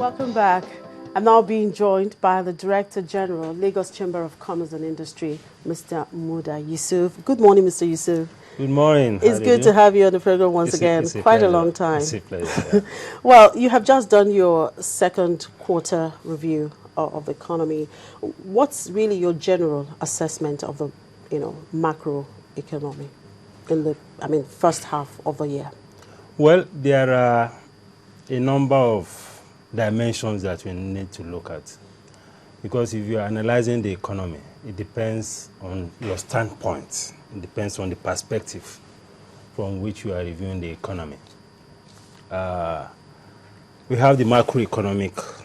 Welcome back. I'm now being joined by the Director General, Lagos Chamber of Commerce and Industry, Mr. Muda Yusuf. Good morning, Mr. Yusuf. Good morning. It's good to have you on the program once again. Quite a long time. It's a pleasure. Well, you have just done your second quarter review of the economy. What's really your general assessment of the, macro economy in the, first half of the year? Well, there are a number of dimensions that we need to look at. Because if you are analyzing the economy, it depends on your standpoint. It depends on the perspective from which you are reviewing the economy. We have the macroeconomic,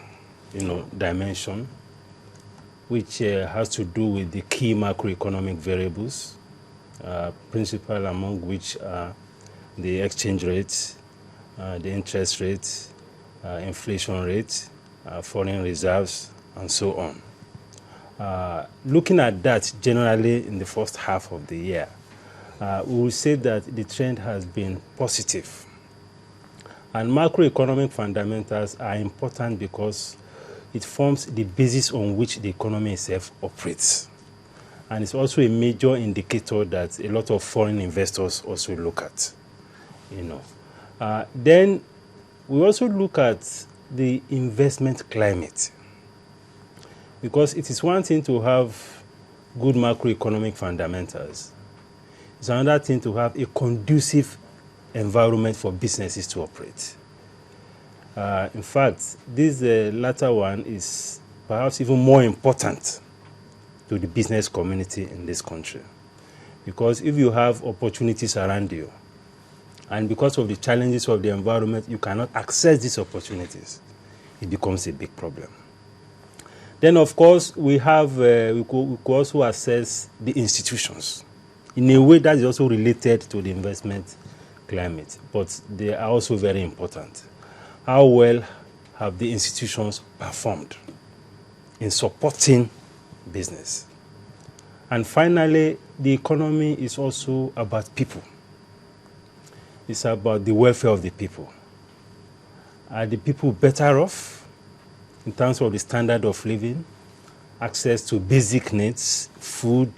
dimension, which has to do with the key macroeconomic variables, principal among which are the exchange rate, the interest rate, inflation rate, foreign reserves, and so on. Looking at that generally in the first half of the year, we will say that the trend has been positive. And macroeconomic fundamentals are important because it forms the basis on which the economy itself operates. And it's also a major indicator that a lot of foreign investors also look at. Then we also look at the investment climate, because it is one thing to have good macroeconomic fundamentals. It's another thing to have a conducive environment for businesses to operate. In fact, this latter one is perhaps even more important to the business community in this country, because if you have opportunities around you, and because of the challenges of the environment, you cannot access these opportunities, it becomes a big problem. Then, of course, we could also assess the institutions in a way that is also related to the investment climate, but they are also very important. How well have the institutions performed in supporting business? And finally, the economy is also about people. It's about the welfare of the people. Are the people better off in terms of the standard of living, access to basic needs, food,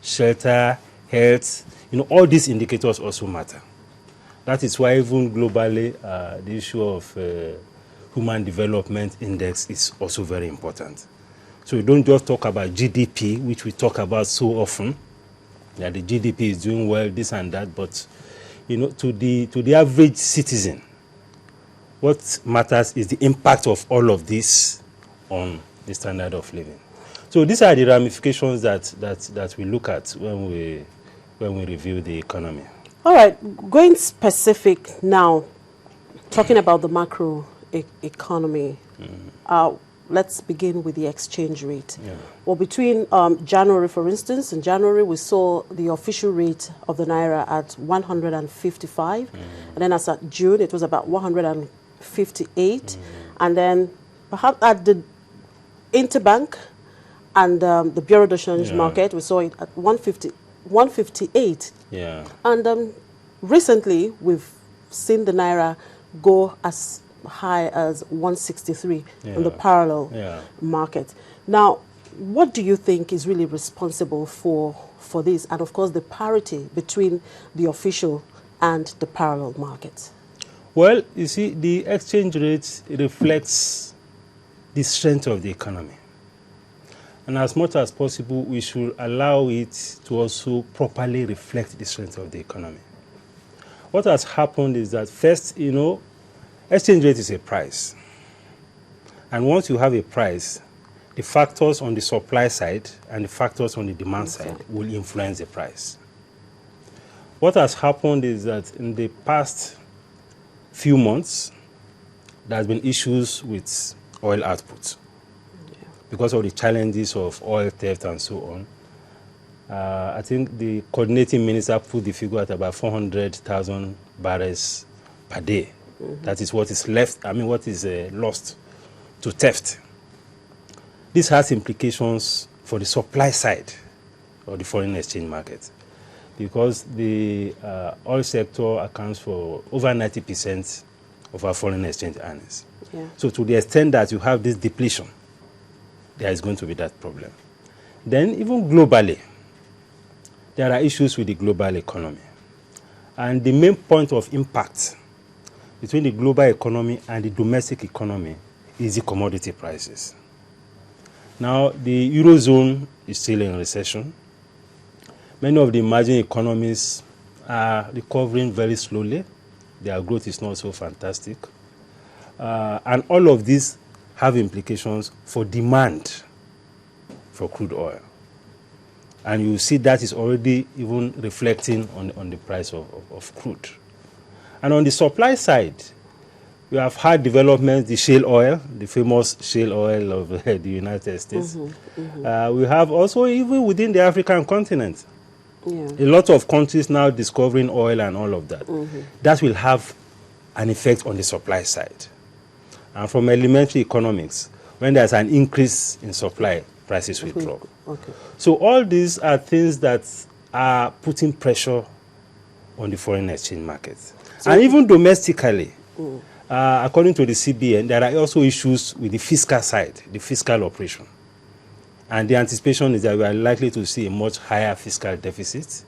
shelter, health? All these indicators also matter. That is why even globally, the issue of Human Development Index is also very important. So we don't just talk about GDP, which we talk about so often, that the GDP is doing well, this and that, but to the average citizen, what matters is the impact of all of this on the standard of living. So these are the ramifications that we look at when we review the economy. All right, going specific now, talking about the macro economy. Let's begin with the exchange rate. Yeah. Well, between January, for instance, in January we saw the official rate of the Naira at 155. And then as at June, it was about 158. And then perhaps at the interbank and the Bureau de Change market, we saw it at 158. Yeah. And recently, we've seen the Naira go as high as 163 in the parallel market. Now, what do you think is really responsible for this? And of course, the parity between the official and the parallel market. Well, you see, the exchange rate reflects the strength of the economy. And as much as possible, we should allow it to also properly reflect the strength of the economy. What has happened is that first, exchange rate is a price. And once you have a price, the factors on the supply side and the factors on the demand side will influence the price. What has happened is that in the past few months, there has been issues with oil output because of the challenges of oil theft and so on. I think the coordinating minister put the figure at about 400,000 barrels per day. That is what is left, what is lost to theft. This has implications for the supply side of the foreign exchange market, because the oil sector accounts for over 90% of our foreign exchange earnings. Yeah. So to the extent that you have this depletion, there is going to be that problem. Then even globally, there are issues with the global economy. And the main point of impact between the global economy and the domestic economy is the commodity prices. Now, the Eurozone is still in recession. Many of the emerging economies are recovering very slowly. Their growth is not so fantastic. And all of these have implications for demand for crude oil. And you see that is already even reflecting on the price of crude. And on the supply side, we have had developments, the shale oil, the famous shale oil of the United States. We have also, even within the African continent, a lot of countries now discovering oil and all of that. That will have an effect on the supply side. And from elementary economics, when there's an increase in supply, prices will drop. Okay. So all these are things that are putting pressure on the foreign exchange market. So and even domestically, according to the CBN, there are also issues with the fiscal side, the fiscal operation. And the anticipation is that we are likely to see a much higher fiscal deficit.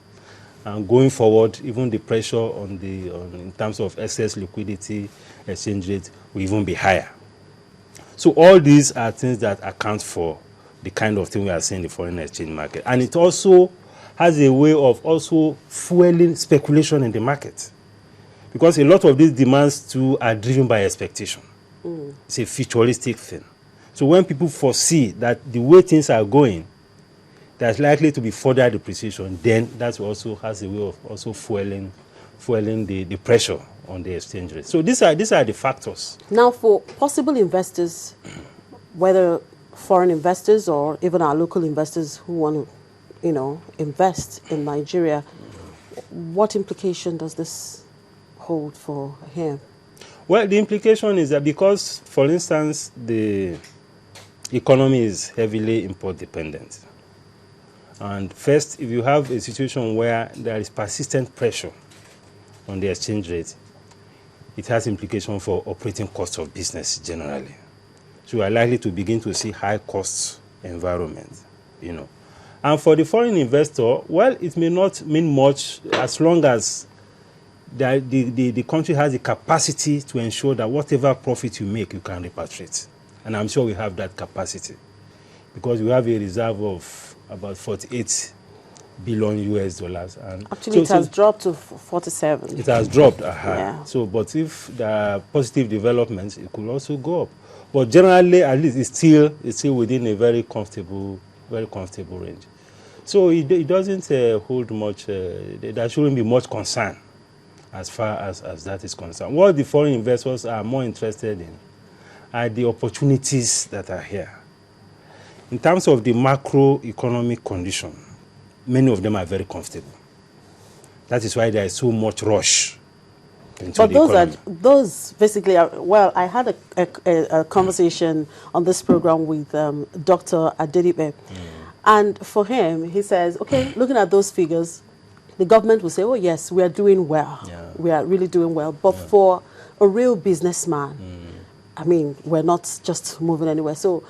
And going forward, even the pressure on in terms of excess liquidity, exchange rate will even be higher. So all these are things that account for the kind of thing we are seeing in the foreign exchange market. And it also has a way of also fueling speculation in the market. Because a lot of these demands too are driven by expectation. It's a futuristic thing. So when people foresee that the way things are going, there's likely to be further depreciation, then that also has a way of also fueling the pressure on the exchange rate. So these are the factors. Now, for possible investors, whether foreign investors or even our local investors who want to, invest in Nigeria, what implication does this hold for him? Well, the implication is that because, for instance, the economy is heavily import dependent. And first, if you have a situation where there is persistent pressure on the exchange rate, it has implications for operating costs of business generally. So you are likely to begin to see high cost environment, And for the foreign investor, well, it may not mean much as long as the country has the capacity to ensure that whatever profit you make, you can repatriate. And I'm sure we have that capacity because we have a reserve of about 48 billion US dollars. And actually, it has dropped to 47. It has dropped. Yeah. So, but if there are positive developments, it could also go up. But generally, at least, it's still within a very comfortable range. So it doesn't hold much. There shouldn't be much concern as far as that is concerned. What the foreign investors are more interested in are the opportunities that are here. In terms of the macroeconomic condition, many of them are very comfortable. That is why there is so much rush into the economy. But those basically are, well, I had a conversation on this program with Dr. Adedipe. And for him, he says, okay, looking at those figures, the government will say, oh, yes, we are doing well. Yeah. We are really doing well. But for a real businessman, I mean, we're not just moving anywhere. So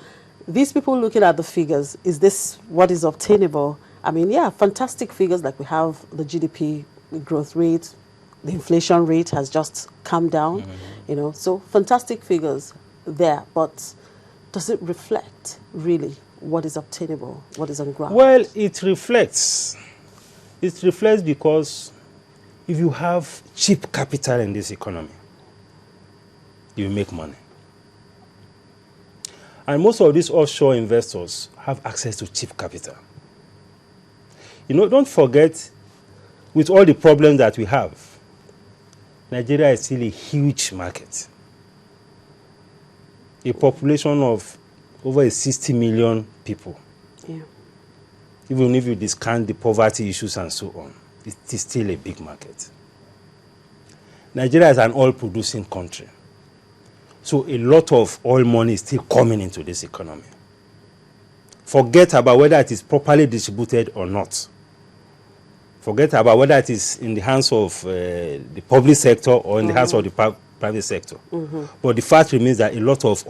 these people looking at the figures, is this what is obtainable? I mean, yeah, fantastic figures like we have the GDP growth rate, the inflation rate has just come down, so fantastic figures there. But does it reflect really what is obtainable, what is on ground? Well, it reflects. It reflects because if you have cheap capital in this economy, you make money. And most of these offshore investors have access to cheap capital. Don't forget, with all the problems that we have, Nigeria is still a huge market. A population of over 60 million people. Yeah. Even if you discount the poverty issues and so on, it is still a big market. Nigeria is an oil-producing country. So a lot of oil money is still coming into this economy. Forget about whether it is properly distributed or not. Forget about whether it is in the hands of the public sector or in the hands of the private sector. But the fact remains that a lot of